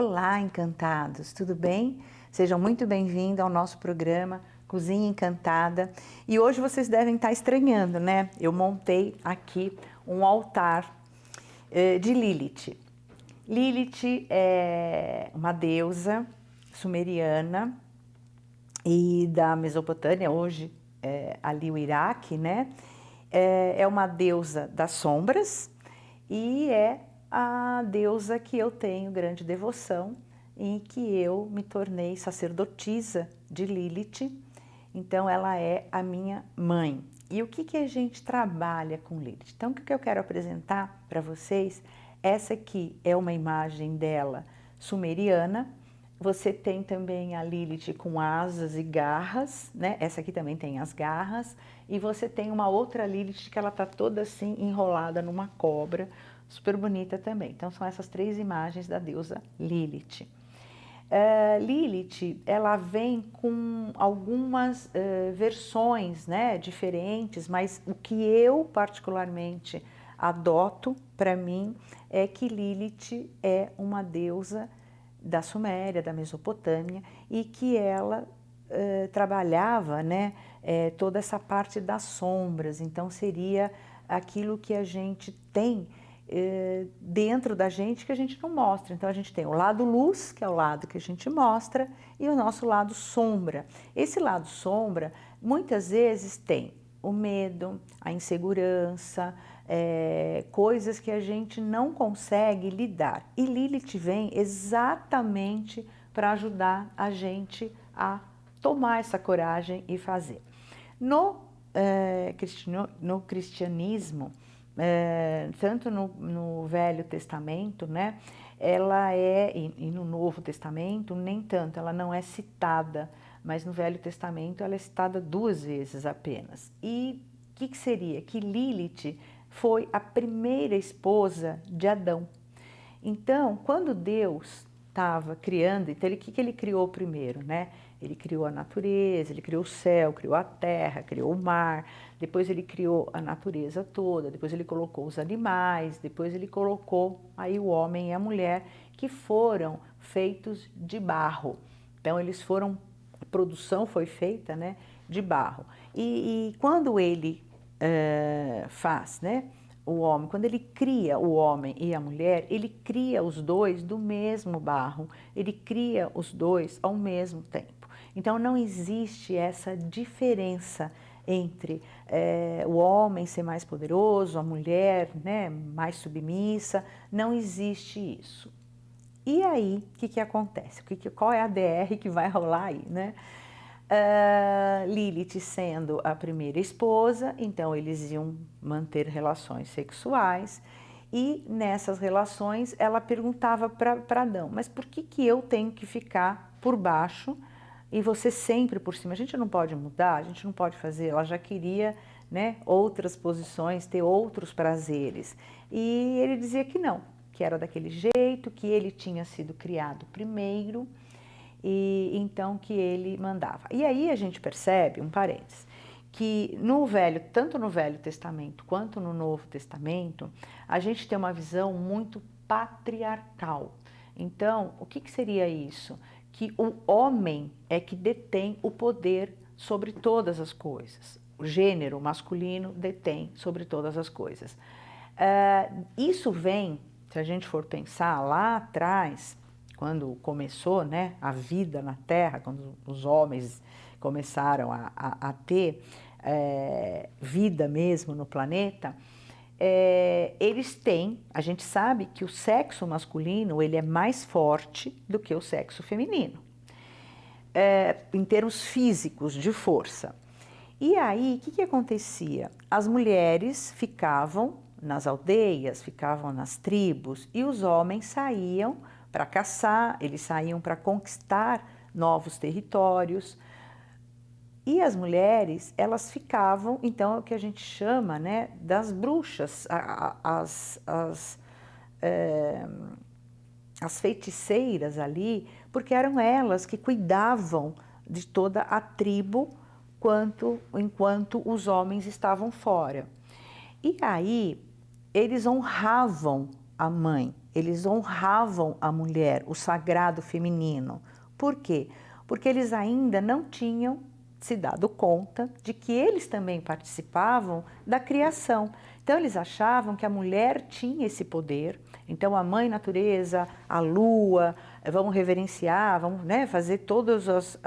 Olá, encantados, tudo bem? Sejam muito bem-vindos ao nosso programa Cozinha Encantada. E hoje vocês devem estar estranhando, né? Eu montei aqui um altar de Lilith. Lilith é uma deusa sumeriana e da Mesopotâmia, hoje ali o Iraque, né? É uma deusa das sombras e é a deusa que eu tenho grande devoção, em que eu me tornei sacerdotisa de Lilith. Então ela é a minha mãe. E o que a gente trabalha com Lilith? Então o que eu quero apresentar para vocês, essa aqui é uma imagem dela sumeriana. Você tem também a Lilith com asas e garras, né? Essa aqui também tem as garras. E você tem uma outra Lilith que ela tá toda assim enrolada numa cobra, super bonita também. Então são essas três imagens da deusa Lilith. Lilith, ela vem com algumas versões, né, diferentes, mas o que eu particularmente adoto para mim é que Lilith é uma deusa da Suméria, da Mesopotâmia, e que ela trabalhava, né, toda essa parte das sombras. Então seria aquilo que a gente tem dentro da gente que a gente não mostra. Então a gente tem o lado luz, que é o lado que a gente mostra, e o nosso lado sombra. Esse lado sombra muitas vezes tem o medo, a insegurança, coisas que a gente não consegue lidar. E Lilith vem exatamente para ajudar a gente a tomar essa coragem e fazer. No cristianismo, tanto no Velho Testamento, né, ela e no Novo Testamento, nem tanto, ela não é citada, mas no Velho Testamento ela é citada 2 vezes apenas. E o que seria? Que Lilith foi a primeira esposa de Adão. Então, quando Deus estava criando, então o que ele criou primeiro, né? Ele criou a natureza, ele criou o céu, criou a terra, criou o mar, depois ele criou a natureza toda, depois ele colocou os animais, depois ele colocou aí o homem e a mulher, que foram feitos de barro. Então eles foram, a produção foi feita, né, de barro. E quando ele faz, né, o homem, quando ele cria o homem e a mulher, ele cria os dois do mesmo barro, ele cria os dois ao mesmo tempo. Então não existe essa diferença entre o homem ser mais poderoso, a mulher, né, mais submissa, não existe isso. E aí, o que acontece? Qual é a DR que vai rolar aí, né? Lilith sendo a primeira esposa, então eles iam manter relações sexuais e nessas relações ela perguntava para Adão, mas por que eu tenho que ficar por baixo e você sempre por cima? A gente não pode mudar, a gente não pode fazer. Ela já queria, né, outras posições, ter outros prazeres, e ele dizia que não, que era daquele jeito, que ele tinha sido criado primeiro e então que ele mandava. E aí a gente percebe, um parênteses, que tanto no Velho Testamento quanto no Novo Testamento, a gente tem uma visão muito patriarcal. Então, o que seria isso? Que o homem é que detém o poder sobre todas as coisas. O gênero masculino detém sobre todas as coisas. Isso vem, se a gente for pensar lá atrás, quando começou, né, a vida na Terra, quando os homens começaram a ter vida mesmo no planeta, eles têm, a gente sabe que o sexo masculino ele é mais forte do que o sexo feminino, em termos físicos, de força. E aí, o que acontecia? As mulheres ficavam nas aldeias, ficavam nas tribos, e os homens saíam para caçar, eles saíam para conquistar novos territórios. E as mulheres, elas ficavam, então, é o que a gente chama, né, das bruxas, as feiticeiras ali, porque eram elas que cuidavam de toda a tribo enquanto os homens estavam fora. E aí, eles honravam a mãe, eles honravam a mulher, o sagrado feminino. Por quê? Porque eles ainda não tinham se dado conta de que eles também participavam da criação. Então eles achavam que a mulher tinha esse poder. Então a mãe natureza, a lua, vamos reverenciar, vamos, né, fazer todas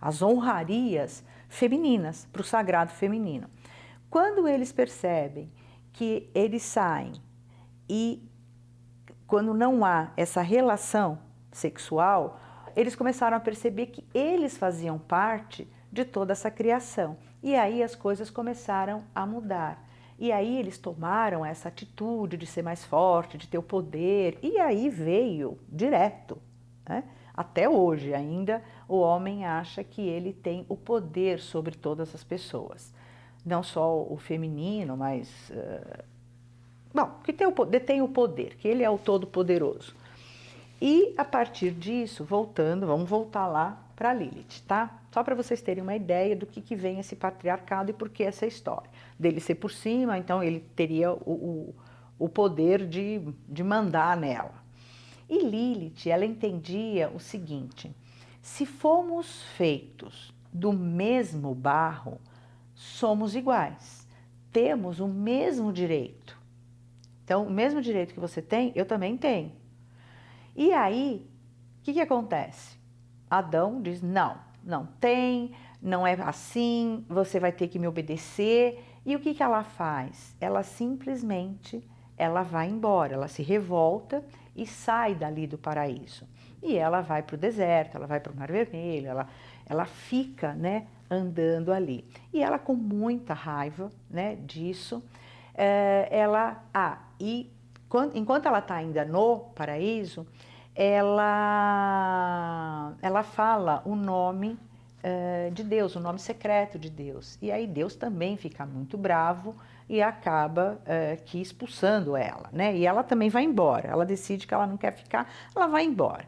as honrarias femininas para o sagrado feminino. Quando eles percebem que eles saem e quando não há essa relação sexual, eles começaram a perceber que eles faziam parte de toda essa criação. E aí as coisas começaram a mudar. E aí eles tomaram essa atitude de ser mais forte, de ter o poder, e aí veio direto, né? Até hoje ainda o homem acha que ele tem o poder sobre todas as pessoas. Não só o feminino, mas bom, que detém o poder, que ele é o todo-poderoso. E a partir disso, voltando, vamos voltar lá para Lilith, tá? Só para vocês terem uma ideia do que vem esse patriarcado e por que essa história. Dele ser por cima, então ele teria o poder de mandar nela. E Lilith, ela entendia o seguinte: se fomos feitos do mesmo barro, somos iguais, temos o mesmo direito. Então, o mesmo direito que você tem, eu também tenho. E aí, o que acontece? Adão diz, não, não tem, não é assim, você vai ter que me obedecer. E o que ela faz? Ela simplesmente, ela vai embora, ela se revolta e sai dali do paraíso. E ela vai para o deserto, ela vai para o Mar Vermelho, ela fica, né, andando ali. E ela com muita raiva, né, disso, enquanto ela está ainda no paraíso, ela fala o nome de Deus, o nome secreto de Deus. E aí Deus também fica muito bravo e acaba que expulsando ela, né? E ela também vai embora. Ela decide que ela não quer ficar, ela vai embora.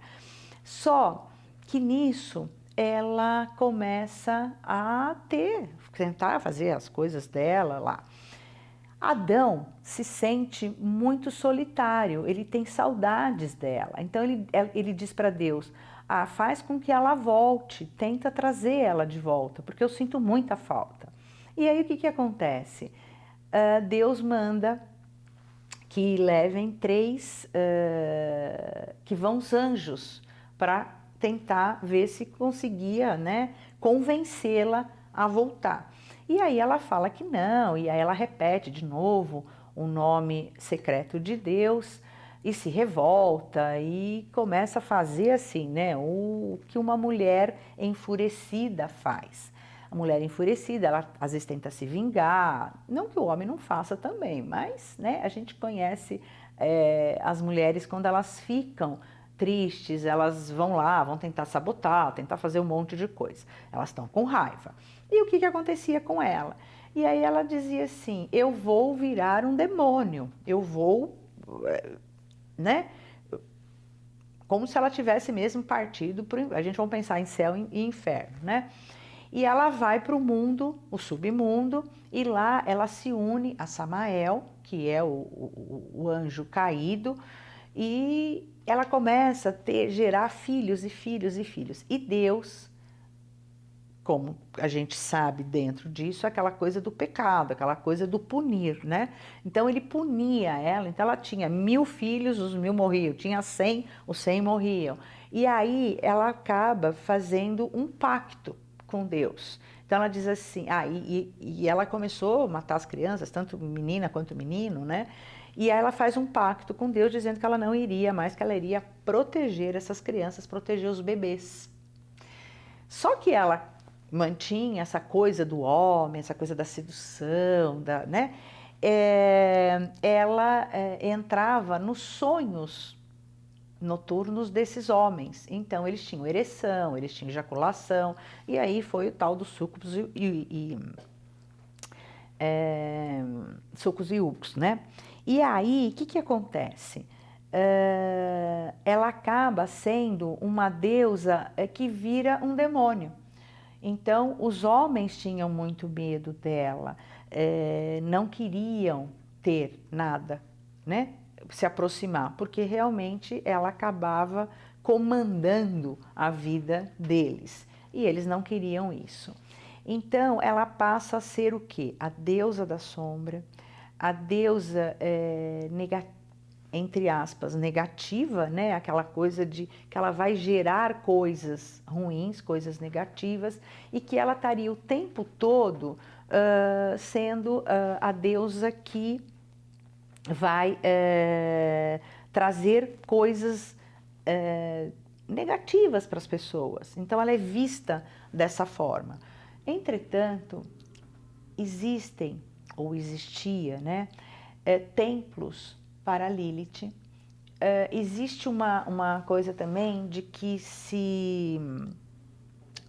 Só que nisso ela começa a tentar fazer as coisas dela lá. Adão se sente muito solitário, ele tem saudades dela. Então ele diz para Deus, faz com que ela volte, tenta trazer ela de volta, porque eu sinto muita falta. E aí o que acontece? Deus manda que levem que vão os anjos para tentar ver se conseguia, né, convencê-la a voltar. E aí ela fala que não, e aí ela repete de novo o nome secreto de Deus e se revolta e começa a fazer assim, né, o que uma mulher enfurecida faz. A mulher enfurecida, ela às vezes tenta se vingar, não que o homem não faça também, mas, né, a gente conhece as mulheres quando elas ficam tristes, elas vão lá, vão tentar sabotar, tentar fazer um monte de coisa. Elas estão com raiva. E o que acontecia com ela? E aí ela dizia assim, eu vou virar um demônio, eu vou, né? Como se ela tivesse mesmo partido, a gente vai pensar em céu e inferno, né? E ela vai para o mundo, o submundo, e lá ela se une a Samael, que é o anjo caído, e ela começa a gerar filhos e filhos e filhos. E Deus, como a gente sabe dentro disso, aquela coisa do pecado, aquela coisa do punir, né? Então ele punia ela, então ela tinha 1000 filhos, os 1000 morriam, tinha 100, os 100 morriam. E aí ela acaba fazendo um pacto com Deus. Então ela diz assim, e ela começou a matar as crianças, tanto menina quanto menino, né? E aí ela faz um pacto com Deus dizendo que ela não iria mais, que ela iria proteger essas crianças, proteger os bebês. Só que ela mantinha essa coisa do homem, essa coisa da sedução, né? Ela entrava nos sonhos noturnos desses homens. Então eles tinham ereção, eles tinham ejaculação, e aí foi o tal dos súcubus sucos e úcus, né? E aí, o que acontece? Ela acaba sendo uma deusa que vira um demônio. Então, os homens tinham muito medo dela, não queriam ter nada, né, se aproximar, porque realmente ela acabava comandando a vida deles e eles não queriam isso. Então ela passa a ser o quê? A deusa da sombra, a deusa entre aspas, negativa, né? Aquela coisa de que ela vai gerar coisas ruins, coisas negativas, e que ela estaria o tempo todo sendo a deusa que vai trazer coisas negativas para as pessoas. Então ela é vista dessa forma. Entretanto, existem, ou existia, né, templos para Lilith. Existe uma coisa também de que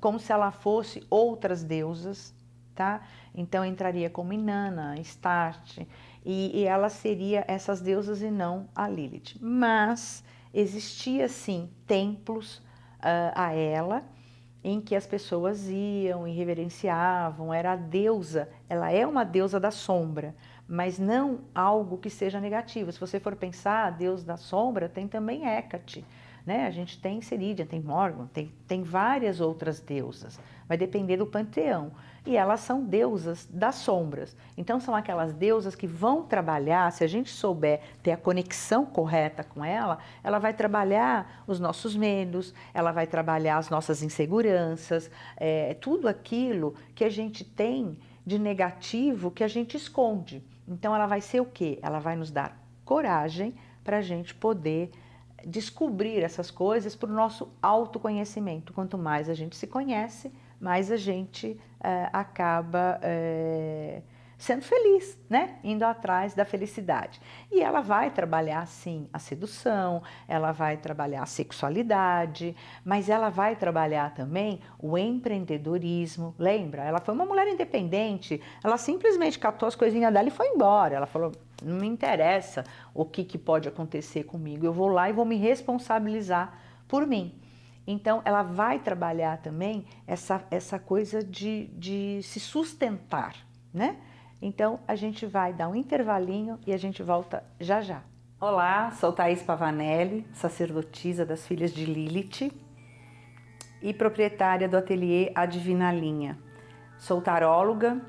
como se ela fosse outras deusas, tá? Então entraria como Inanna, Astarte, e ela seria essas deusas e não a Lilith. Mas existia sim templos a ela, em que as pessoas iam e reverenciavam, era a deusa, ela é uma deusa da sombra, mas não algo que seja negativo. Se você for pensar, a deusa da sombra tem também Hecate, né? A gente tem Seridia, tem Morgan, tem várias outras deusas, vai depender do panteão. E elas são deusas das sombras. Então são aquelas deusas que vão trabalhar, se a gente souber ter a conexão correta com ela, ela vai trabalhar os nossos medos, ela vai trabalhar as nossas inseguranças, tudo aquilo que a gente tem de negativo que a gente esconde. Então ela vai ser o quê? Ela vai nos dar coragem para a gente poder descobrir essas coisas para o nosso autoconhecimento. Quanto mais a gente se conhece, mais a gente acaba sendo feliz, né? Indo atrás da felicidade. E ela vai trabalhar, sim, a sedução, ela vai trabalhar a sexualidade, mas ela vai trabalhar também o empreendedorismo. Lembra? Ela foi uma mulher independente, ela simplesmente catou as coisinhas dela e foi embora. Ela falou, não me interessa o que pode acontecer comigo, eu vou lá e vou me responsabilizar por mim. Então, ela vai trabalhar também essa coisa de se sustentar, né? Então, a gente vai dar um intervalinho e a gente volta já já. Olá, sou Thaís Pavanelli, sacerdotisa das Filhas de Lilith e proprietária do ateliê A Divina Linha. Sou taróloga,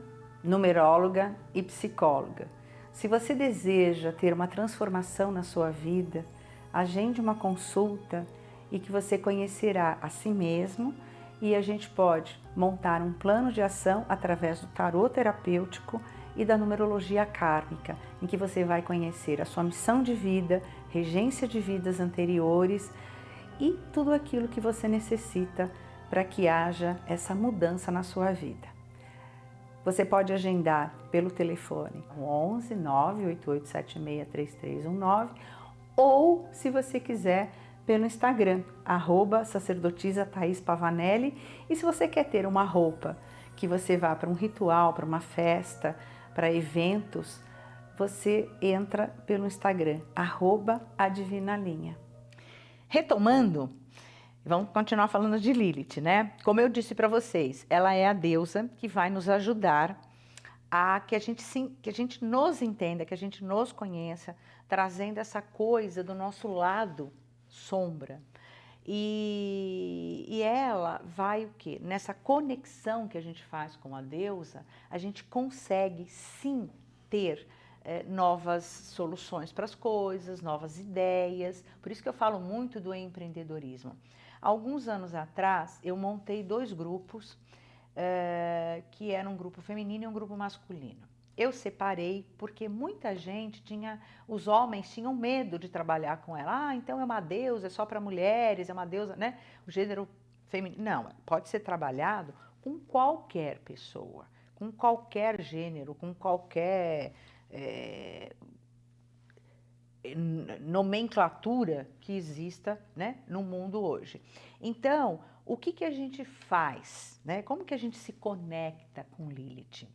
numeróloga e psicóloga. Se você deseja ter uma transformação na sua vida, agende uma consulta e que você conhecerá a si mesmo e a gente pode montar um plano de ação através do tarô terapêutico e da numerologia kármica, em que você vai conhecer a sua missão de vida, regência de vidas anteriores e tudo aquilo que você necessita para que haja essa mudança na sua vida. Você pode agendar pelo telefone 11 988763319 ou, se você quiser, pelo Instagram, @sacerdotisa Thaís Pavanelli. E se você quer ter uma roupa que você vá para um ritual, para uma festa, para eventos, você entra pelo Instagram, @adivinalinha. Retomando, vamos continuar falando de Lilith, né? Como eu disse para vocês, ela é a deusa que vai nos ajudar a que a gente nos entenda, que a gente nos conheça, trazendo essa coisa do nosso lado sombra. E ela vai o quê? Nessa conexão que a gente faz com a deusa, a gente consegue sim ter novas soluções para as coisas, novas ideias. Por isso que eu falo muito do empreendedorismo. Alguns anos atrás, eu montei 2 grupos, que eram um grupo feminino e um grupo masculino. Eu separei porque muita gente os homens tinham medo de trabalhar com ela. Ah, então é uma deusa, é só para mulheres, é uma deusa, né? O gênero feminino. Não, pode ser trabalhado com qualquer pessoa, com qualquer gênero, com qualquer nomenclatura que exista, né, no mundo hoje. Então, o que a gente faz, né? Como que a gente se conecta com Lilith?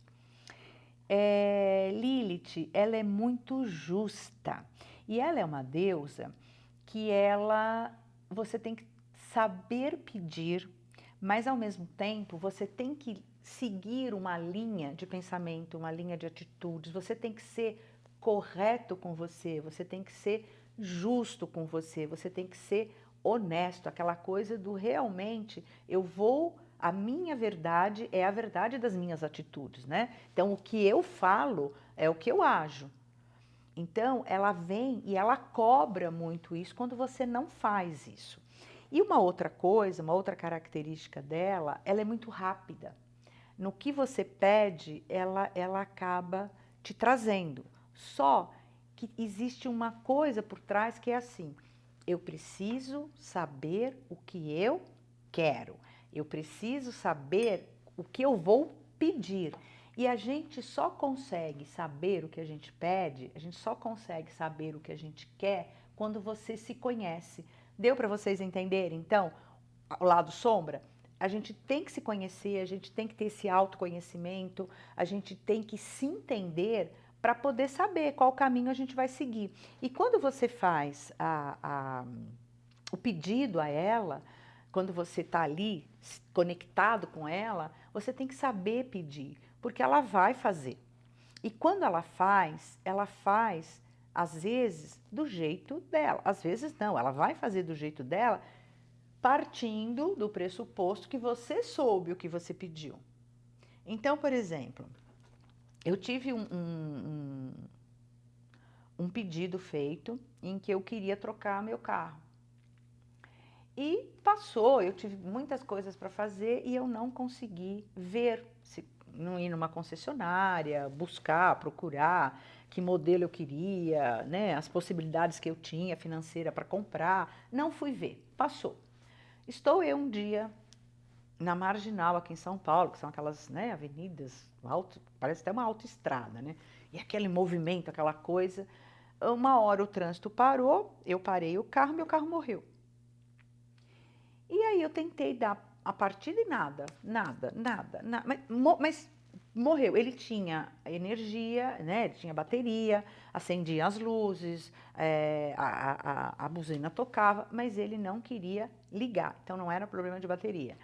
Lilith, ela é muito justa e ela é uma deusa que você tem que saber pedir, mas ao mesmo tempo você tem que seguir uma linha de pensamento, uma linha de atitudes, você tem que ser correto com você tem que ser justo com você tem que ser honesto, aquela coisa do realmente a minha verdade é a verdade das minhas atitudes, né? Então o que eu falo é o que eu ajo. Então ela vem e ela cobra muito isso quando você não faz isso. E uma outra coisa, uma outra característica dela, ela é muito rápida. No que você pede, ela acaba te trazendo. Só que existe uma coisa por trás que é assim: eu preciso saber o que eu quero, eu preciso saber o que eu vou pedir. E a gente só consegue saber o que a gente pede, a gente só consegue saber o que a gente quer quando você se conhece. Deu para vocês entenderem? Então, o lado sombra, a gente tem que se conhecer, a gente tem que ter esse autoconhecimento, a gente tem que se entender para poder saber qual caminho a gente vai seguir. E quando você faz o pedido a ela, quando você está ali conectado com ela, você tem que saber pedir, porque ela vai fazer. E quando ela faz às vezes do jeito dela, às vezes não, ela vai fazer do jeito dela, partindo do pressuposto que você soube o que você pediu. Então, por exemplo, eu tive um pedido feito em que eu queria trocar meu carro. E passou, eu tive muitas coisas para fazer e eu não consegui ver, não ir numa concessionária, buscar, procurar que modelo eu queria, né, as possibilidades que eu tinha financeira para comprar, não fui ver, passou. Estou eu um dia na Marginal aqui em São Paulo, que são aquelas, né, avenidas, parece até uma autoestrada, né, e aquele movimento, aquela coisa. Uma hora o trânsito parou, eu parei o carro, meu carro morreu. E aí eu tentei dar a partida e nada, mas morreu. Ele tinha energia, né? Ele tinha bateria, acendia as luzes, a buzina tocava, mas ele não queria ligar, então não era problema de bateria.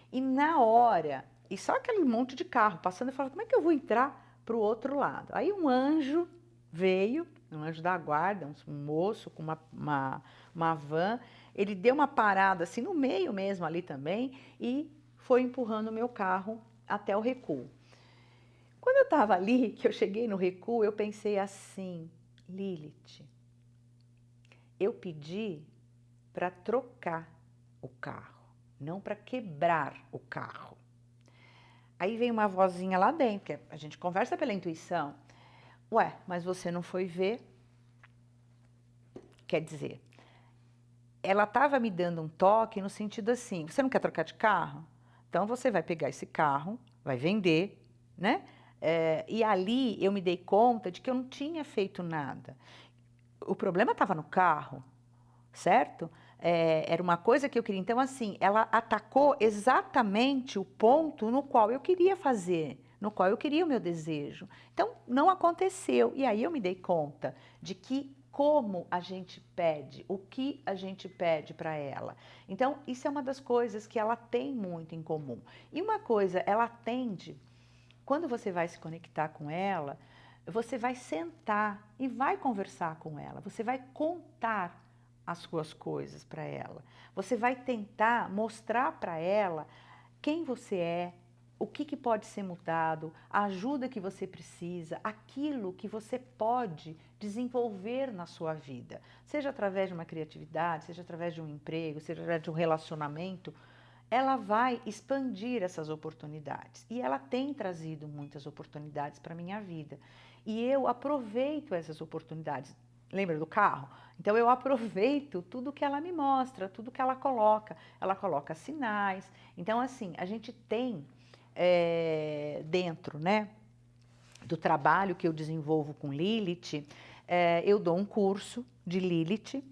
E na hora, e só aquele monte de carro passando, eu falava, como é que eu vou entrar para o outro lado? Aí um anjo veio, um anjo da guarda, um moço com uma van, ele deu uma parada assim no meio mesmo ali também e foi empurrando o meu carro até o recuo. Quando eu estava ali, que eu cheguei no recuo, eu pensei assim, Lilith, eu pedi para trocar o carro, não para quebrar o carro. Aí vem uma vozinha lá dentro, que a gente conversa pela intuição. Ué, mas você não foi ver? Quer dizer, ela estava me dando um toque no sentido assim, você não quer trocar de carro? Então você vai pegar esse carro, vai vender, né? E ali eu me dei conta de que eu não tinha feito nada. O problema estava no carro, certo? Era uma coisa que eu queria. Então, assim, ela atacou exatamente o ponto no qual eu queria fazer, no qual eu queria o meu desejo. Então, não aconteceu. E aí eu me dei conta de que como a gente pede, o que a gente pede para ela. Então, isso é uma das coisas que ela tem muito em comum. E uma coisa, ela atende, quando você vai se conectar com ela, você vai sentar e vai conversar com ela, você vai contar as suas coisas para ela. Você vai tentar mostrar para ela quem você é, o que pode ser mudado, a ajuda que você precisa, aquilo que você pode desenvolver na sua vida, seja através de uma criatividade, seja através de um emprego, seja através de um relacionamento. Ela vai expandir essas oportunidades e ela tem trazido muitas oportunidades para a minha vida e eu aproveito essas oportunidades. Lembra do carro? Então eu aproveito tudo que ela me mostra, tudo que ela coloca sinais. Então assim, a gente tem dentro, né, do trabalho que eu desenvolvo com Lilith, eu dou um curso de Lilith,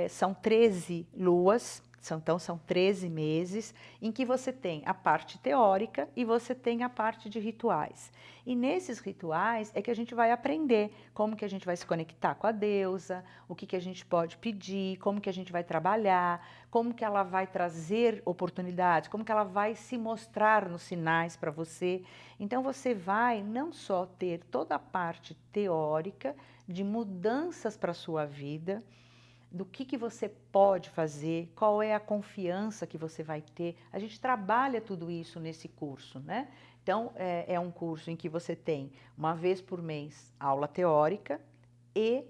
são 13 luas, Então, são 13 meses em que você tem a parte teórica e você tem a parte de rituais. E nesses rituais é que a gente vai aprender como que a gente vai se conectar com a deusa, o que a gente pode pedir, como que a gente vai trabalhar, como que ela vai trazer oportunidades, como que ela vai se mostrar nos sinais para você. Então, você vai não só ter toda a parte teórica de mudanças para a sua vida, do que você pode fazer, qual é a confiança que você vai ter. A gente trabalha tudo isso nesse curso, né? Então, é um curso em que você tem, uma vez por mês, aula teórica e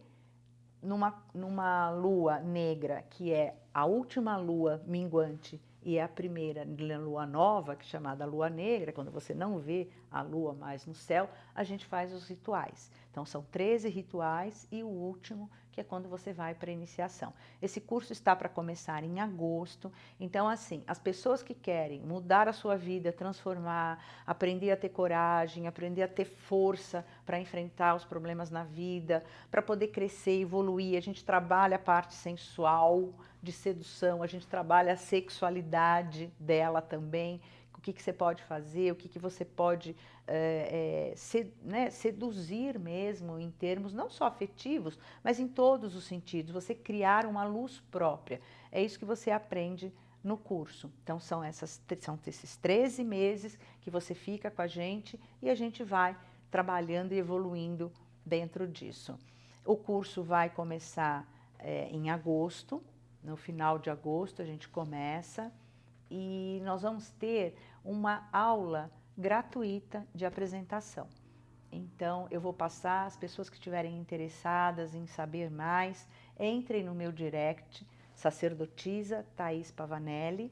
numa lua negra, que é a última lua minguante e é a primeira lua nova, que é chamada lua negra, quando você não vê a lua mais no céu, a gente faz os rituais. Então, são 13 rituais e o último, que é quando você vai para a iniciação. Esse curso está para começar em agosto. Então, assim, as pessoas que querem mudar a sua vida, transformar, aprender a ter coragem, aprender a ter força para enfrentar os problemas na vida, para poder crescer, evoluir, a gente trabalha a parte sensual, de sedução, a gente trabalha a sexualidade dela também, o que você pode fazer, o que você pode seduzir mesmo em termos não só afetivos, mas em todos os sentidos, você criar uma luz própria. É isso que você aprende no curso. Então são esses 13 meses que você fica com a gente e a gente vai trabalhando e evoluindo dentro disso. O curso vai começar em agosto, no final de agosto a gente começa e nós vamos ter uma aula gratuita de apresentação. Então, eu vou passar, as pessoas que estiverem interessadas em saber mais, entrem no meu direct, sacerdotisa Thaís Pavanelli,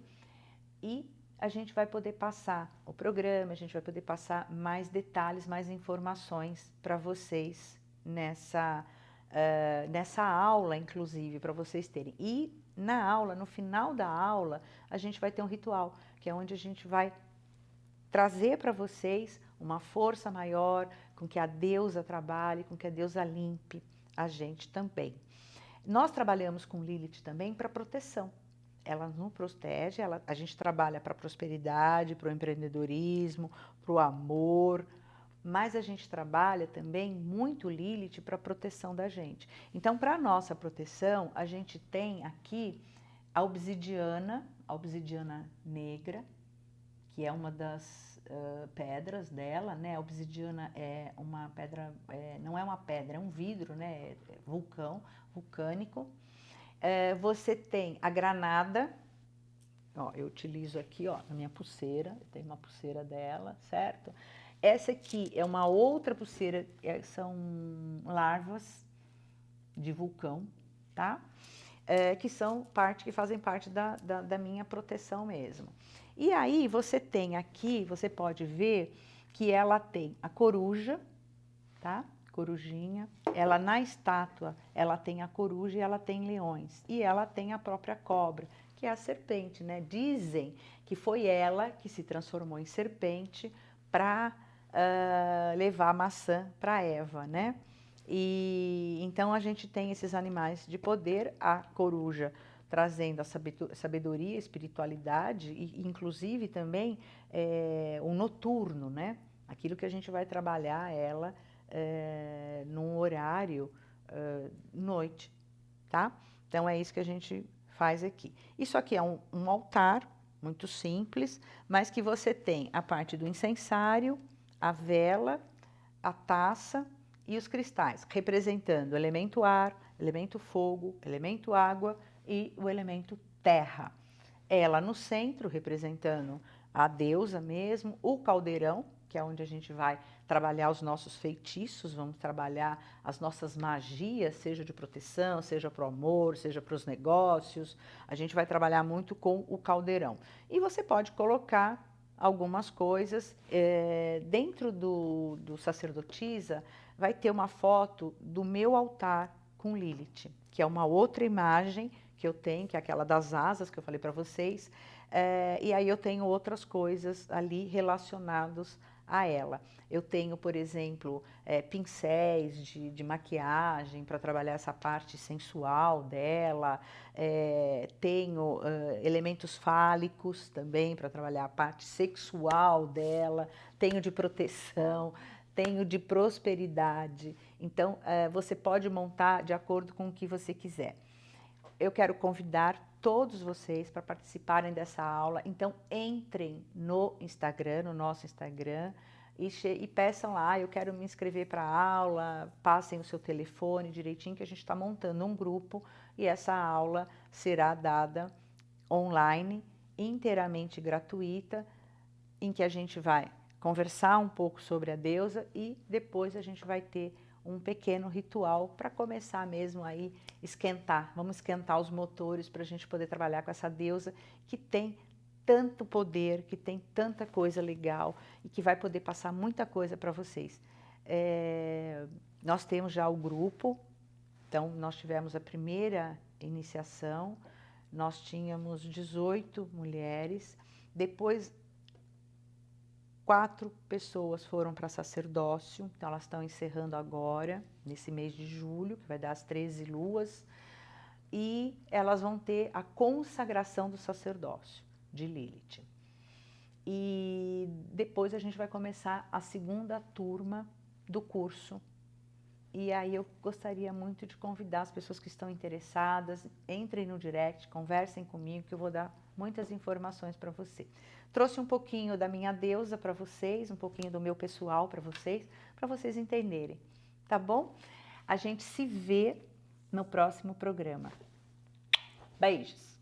e a gente vai poder passar o programa, a gente vai poder passar mais detalhes, mais informações para vocês nessa aula, inclusive, para vocês terem. E na aula, no final da aula, a gente vai ter um ritual, que é onde a gente vai trazer para vocês uma força maior, com que a deusa trabalhe, com que a deusa limpe a gente também. Nós trabalhamos com Lilith também para proteção. Ela nos protege, a gente trabalha para a prosperidade, para o empreendedorismo, para o amor, mas a gente trabalha também muito Lilith para a proteção da gente. Então, para a nossa proteção, a gente tem aqui a obsidiana negra, que é uma das pedras dela, né? A obsidiana é uma pedra, não é uma pedra, é um vidro, né? É vulcânico. Você tem a granada, ó, eu utilizo aqui, ó, na minha pulseira, eu tenho uma pulseira dela, certo? Essa aqui é uma outra pulseira, são larvas de vulcão, tá? Que fazem parte da minha proteção mesmo. E aí você tem aqui, você pode ver que ela tem a coruja, tá? Corujinha. Ela na estátua, ela tem a coruja e ela tem leões. E ela tem a própria cobra, que é a serpente, né? Dizem que foi ela que se transformou em serpente para levar a maçã para Eva, né? E então a gente tem esses animais de poder, a coruja trazendo a sabedoria, a espiritualidade e inclusive também o noturno, né? Aquilo que a gente vai trabalhar ela num horário noite, tá? Então é isso que a gente faz aqui. Isso aqui é um altar muito simples, mas que você tem a parte do incensário, a vela, a taça e os cristais, representando o elemento ar, elemento fogo, elemento água e o elemento terra. Ela no centro, representando a deusa mesmo, o caldeirão, que é onde a gente vai trabalhar os nossos feitiços, vamos trabalhar as nossas magias, seja de proteção, seja para o amor, seja para os negócios. A gente vai trabalhar muito com o caldeirão. E você pode colocar algumas coisas. Dentro do sacerdotisa, vai ter uma foto do meu altar com Lilith, que é uma outra imagem que eu tenho, que é aquela das asas que eu falei para vocês. E aí eu tenho outras coisas ali relacionadas a ela. Eu tenho, por exemplo, pincéis de maquiagem para trabalhar essa parte sensual dela, tenho elementos fálicos também para trabalhar a parte sexual dela, tenho de proteção, tenho de prosperidade. Então, você pode montar de acordo com o que você quiser. Eu quero convidar todos vocês para participarem dessa aula. Então, entrem no Instagram, no nosso Instagram, e peçam lá, eu quero me inscrever para a aula, passem o seu telefone direitinho, que a gente está montando um grupo e essa aula será dada online, inteiramente gratuita, em que a gente vai conversar um pouco sobre a deusa e depois a gente vai ter um pequeno ritual para começar mesmo aí esquentar. Vamos esquentar os motores para a gente poder trabalhar com essa deusa que tem tanto poder, que tem tanta coisa legal e que vai poder passar muita coisa para vocês. Nós temos já o grupo, então nós tivemos a primeira iniciação, nós tínhamos 18 mulheres, depois 4 pessoas foram para sacerdócio, então elas estão encerrando agora, nesse mês de julho, que vai dar as 13 luas, e elas vão ter a consagração do sacerdócio de Lilith. E depois a gente vai começar a segunda turma do curso. E aí eu gostaria muito de convidar as pessoas que estão interessadas, entrem no direct, conversem comigo, que eu vou dar muitas informações para você. Trouxe um pouquinho da minha deusa para vocês, um pouquinho do meu pessoal para vocês entenderem, tá bom? A gente se vê no próximo programa. Beijos!